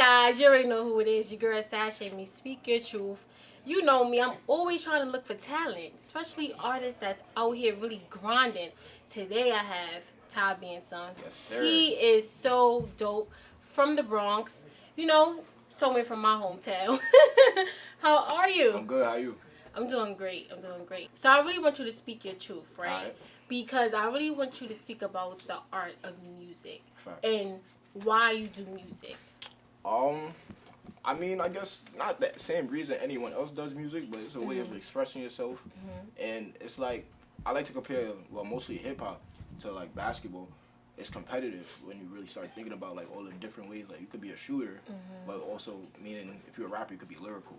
guys, you already know who it is. Your girl Sach'eMi. Speak your truth. You know me. I'm always trying to look for talent, especially artists that's out here really grinding. Today I have Bandsome. Yes, sir. He is so dope from the Bronx. You know, somewhere from my hometown. How are you? I'm good. How are you? I'm doing great. So I really want you to speak your truth, right? Alright. Because I really want you to speak about the art of music Fact. and why you do music. I mean, I guess not that same reason anyone else does music, but it's a way of expressing yourself. And it's like, I like to compare, well, mostly hip hop to like basketball. It's competitive when you really start thinking about like all the different ways. Like you could be a shooter, but also meaning if you're a rapper, you could be lyrical,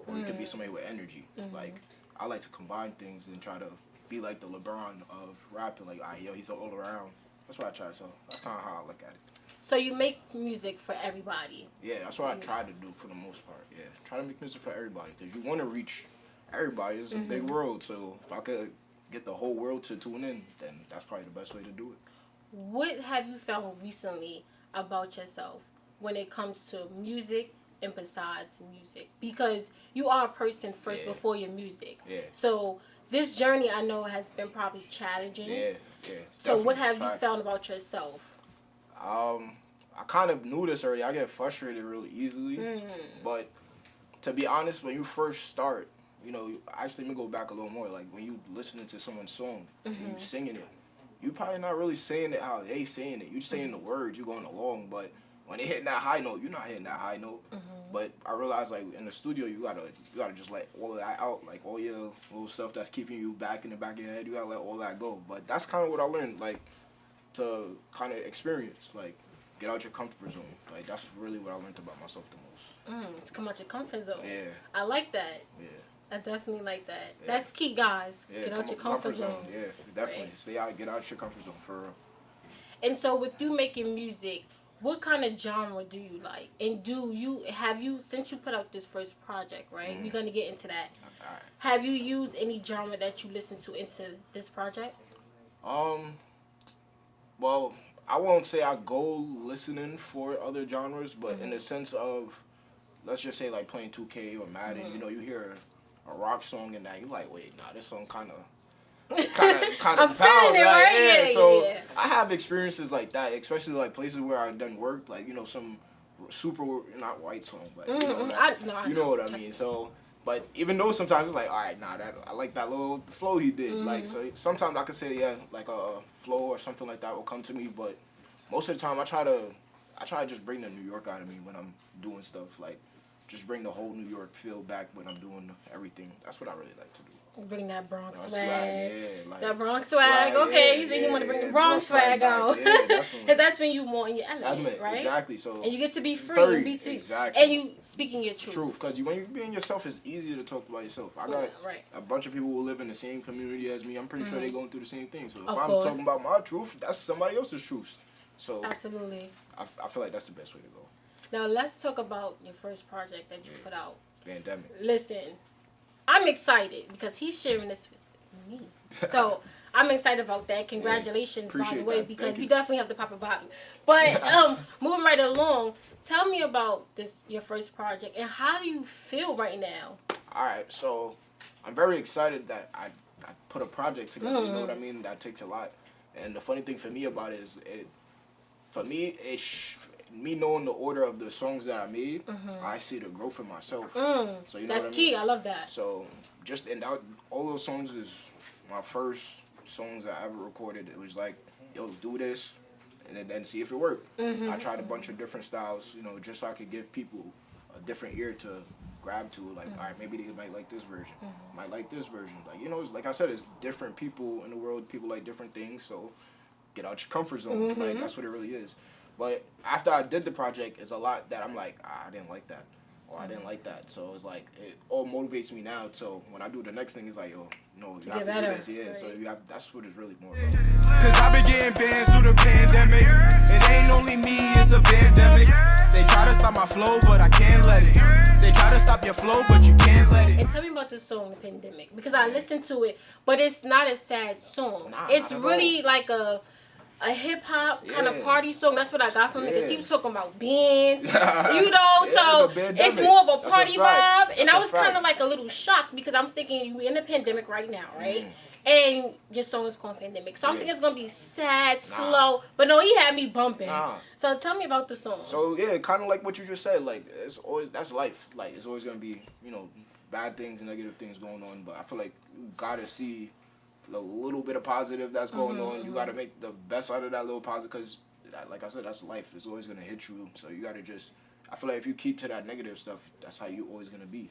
or you could be somebody with energy. Like I like to combine things and try to be like the LeBron of rapping. Like, yo, he's all around. That's what I try. So that's kind of how I look at it. So you make music for everybody. Yeah, that's what I try to do for the most part. Yeah, try to make music for everybody because you want to reach everybody. It's a big world, so if I could get the whole world to tune in, then that's probably the best way to do it. What have you found recently about yourself when it comes to music and besides music? Because you are a person first before your music. Yeah. So this journey I know has been probably challenging. Yeah. So what have Facts. you found about yourself? I kind of knew this already. I get frustrated really easily. But to be honest, when you first start, you know, actually, let me go back a little more. Like, when you listening to someone's song and you singing it, you probably not really saying it how they saying it. You saying the words, you going along. But when they hitting that high note, you're not hitting that high note. But I realized, like, in the studio, you gotta just let all of that out. Like, all your little stuff that's keeping you back in the back of your head, you gotta let all that go. But that's kind of what I learned, like, to kind of experience, like, get out your comfort zone. Like, that's really what I learned about myself the most. To come out your comfort zone. Yeah. I like that. Yeah. I definitely like that. Yeah. That's key, guys. Yeah, Get out your comfort zone. Yeah, definitely. Right. Stay out, get out your comfort zone, for real. And so with you making music, what kind of genre do you like? And since you put out this first project, right? We're going to get into that. Alright. Have you used any genre that you listen to into this project? Well, I won't say I go listening for other genres, but in the sense of, let's just say like playing 2K or Madden, you know, you hear a rock song and that, you're like, wait, nah, this song kind of I'm pound, feeling it, right? right? Yeah, so yeah. I have experiences like that, especially like places where I've done work, like, you know, some super, not white song, but you know what I mean. So, but even though sometimes it's like, all right, nah, that I like that little flow he did. Like, so sometimes I could say, yeah, like a flow or something like that will come to me, but most of the time I try to just bring the New York out of me when I'm doing stuff, like just bring the whole New York feel back when I'm doing everything. That's what I really like to do. Bring that Bronx swag. Yeah, like, that Bronx swag. Okay, you say you want to bring the Bronx swag out. Yeah, definitely. Because that's when you more in your element, right? Exactly. So and you get to be free and be too. Exactly. And you speaking your truth. Because when you being yourself, it's easier to talk about yourself. I got a bunch of people who live in the same community as me. I'm pretty sure they're going through the same thing. So if I'm talking about my truth, that's somebody else's truth. So absolutely. I feel like that's the best way to go. Now let's talk about your first project that you put out. Bandemic. Listen, I'm excited because he's sharing this with me. So I'm excited about that. Congratulations, by the way, because we definitely have to pop a bottle. But moving right along, tell me about your first project and how do you feel right now? All right, so I'm very excited that I put a project together. You know what I mean? That takes a lot. And the funny thing for me about it is, me knowing the order of the songs that I made, I see the growth in myself. So you know that's what I key. mean? I love that. So all those songs is my first songs I ever recorded. It was like, yo, do this, and then see if it worked. I tried a bunch of different styles, you know, just so I could give people a different ear to grab to. Like, all right, maybe they might like this version, might like this version. Like, you know, like I said, it's different people in the world. People like different things, so get out your comfort zone. Like, that's what it really is. But after I did the project, it's a lot that I'm like, I didn't like that. Or I didn't like that. So it's like, it all motivates me now. So when I do the next thing, it's like, yo, no, you have to do this. Yeah, right. So that's what it's really more about. Cause I've been getting banned through the pandemic. It ain't only me, it's a pandemic. They try to stop my flow, but I can't let it. They try to stop your flow, but you can't let it. And tell me about the song, The Bandemic. Because I listened to it, but it's not a sad song. Nah, it's really like a hip hop kind of party song. That's what I got from it. Because he was talking about bands, you know, Bandemic. It's more of a party vibe. And I was kind of like a little shocked because I'm thinking you in a pandemic right now, right? And your song is called Bandemic. So I'm thinking it's going to be sad, slow. But no, he had me bumping. So tell me about the song. So, yeah, kind of like what you just said. Like, it's always, that's life. Like, it's always going to be, you know, bad things and negative things going on. But I feel like you got to see the little bit of positive that's going on. You got to make the best out of that little positive because, like I said, that's life. It's always going to hit you. So you got to just, I feel like if you keep to that negative stuff, that's how you always going to be.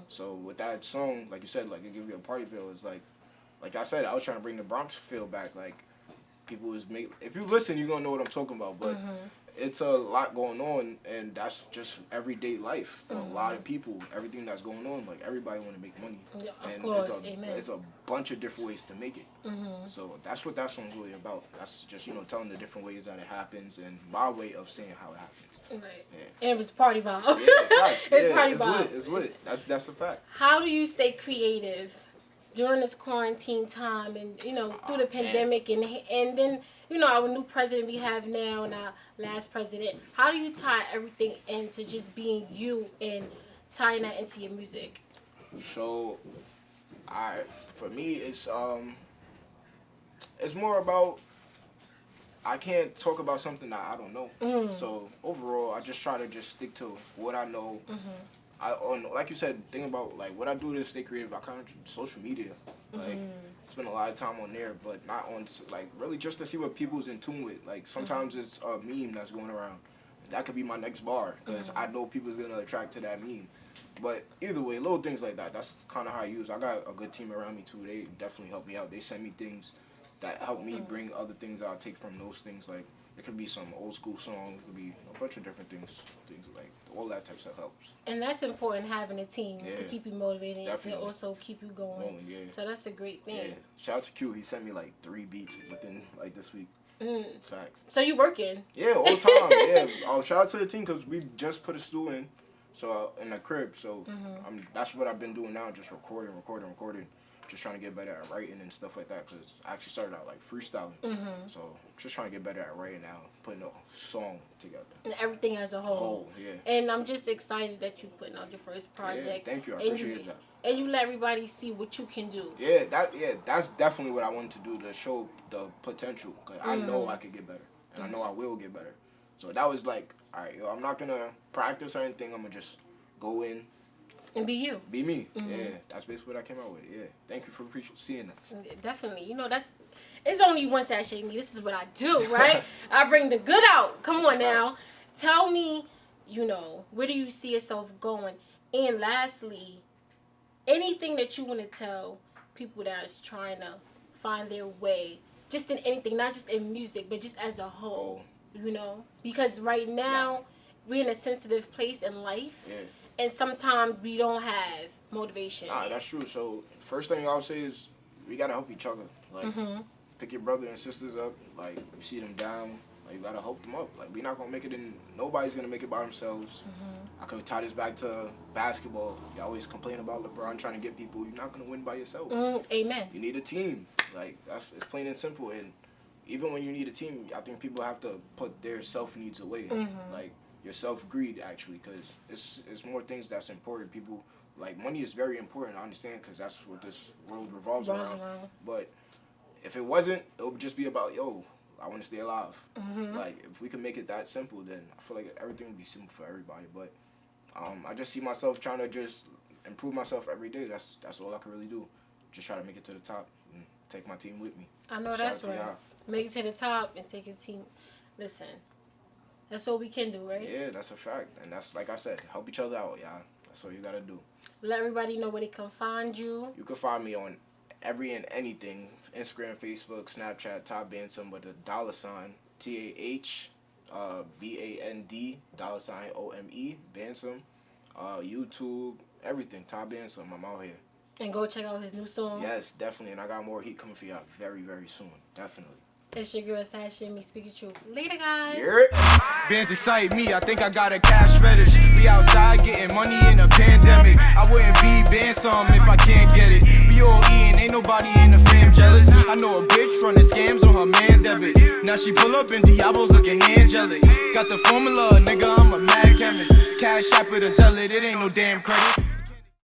So with that song, like you said, like it give you a party feel. It's like I said, I was trying to bring the Bronx feel back. Like people was if you listen, you're going to know what I'm talking about. But it's a lot going on, and that's just everyday life for a lot of people. Everything that's going on, like everybody want to make money. Yeah, of and course, amen. It's a bunch of different ways to make it. So that's what that song's really about. That's just, you know, telling the different ways that it happens and my way of saying how it happens. Right. Yeah. And it's party vibe. Yeah, facts. It's party vibe. Lit. It's lit. That's a fact. How do you stay creative during this quarantine time and, you know, through the pandemic and then, you know, our new president we have now and our last president? How do you tie everything into just being you and tying that into your music? So, for me, it's more about, I can't talk about something that I don't know. So overall, I just try to just stick to what I know. Like you said, think about like what I do to stay creative. I kind of social media, like spend a lot of time on there, but not on like really just to see what people's in tune with. Like sometimes it's a meme that's going around. That could be my next bar because I know people's gonna attract to that meme. But either way, little things like that. That's kind of how I use. I got a good team around me too. They definitely help me out. They send me things that help me bring other things I'll take from those things. Like it could be some old school song. It could be a bunch of different things like all that type of stuff helps. And that's important, having a team to keep you motivated definitely. and also keep you going. So that's a great thing. Yeah. Shout out to Q. He sent me like 3 beats within like this week. Facts. So you working? Yeah, all the time. Yeah. Shout out to the team because we just put a stool in, in the crib. So that's what I've been doing now, just recording. Just trying to get better at writing and stuff like that because I actually started out like freestyling. So just trying to get better at writing now, putting a song together. And everything as a whole. And I'm just excited that you're putting out your first project. Yeah, thank you. I appreciate that. And you let everybody see what you can do. Yeah, that's definitely what I wanted to do, to show the potential. Cause I know I could get better, and I know I will get better. So that was like, all right, I'm not gonna practice or anything. I'm gonna just go in. And be you. Be me. Yeah, that's basically what I came out with. Yeah, thank you for seeing that. Definitely. You know, it's only one Sach'eMi. This is what I do, right? I bring the good out. Come on now. Tell me, you know, where do you see yourself going? And lastly, anything that you want to tell people that is trying to find their way, just in anything, not just in music, but just as a whole, you know? Because right now, we're in a sensitive place in life. And sometimes we don't have motivation. That's true. So first thing I would say is we gotta help each other. Like pick your brother and sisters up. Like you see them down, like you gotta help them up. Like we're not gonna make it nobody's gonna make it by themselves. I could tie this back to basketball. You always complain about LeBron trying to get people. You're not gonna win by yourself. Amen. You need a team. Like it's plain and simple. And even when you need a team, I think people have to put their self needs away. Like your self-greed, actually, because it's more things that's important. People, like, money is very important, I understand, because that's what this world revolves around. But if it wasn't, it would just be about, yo, I want to stay alive. Like, if we can make it that simple, then I feel like everything would be simple for everybody. But I just see myself trying to just improve myself every day. That's all I can really do. Just try to make it to the top and take my team with me. I know that's right. Make it to the top and take his team. Listen. That's all we can do, right? Yeah, that's a fact. And that's, like I said, help each other out, y'all. That's all you got to do. Let everybody know where they can find you. You can find me on every and anything. Instagram, Facebook, Snapchat, Bandsome with a $, TAHBAND, $OME, Bandsome. YouTube, everything. Bandsome. I'm out here. And go check out his new song. Yes, definitely. And I got more heat coming for y'all very, very soon. Definitely. It's your girl Sach'eMi speaking truth. Later, guys. Bands excite me, I think I got a cash fetish. We outside getting money in a pandemic. I wouldn't be Bandsome if I can't get it. We all eating, ain't nobody in the fam jealous. I know a bitch running scams on her man debit. Now she pull up in Diablos looking angelic. Got the formula, nigga, I'm a mad chemist. Cash app with a zealot, it ain't no damn credit.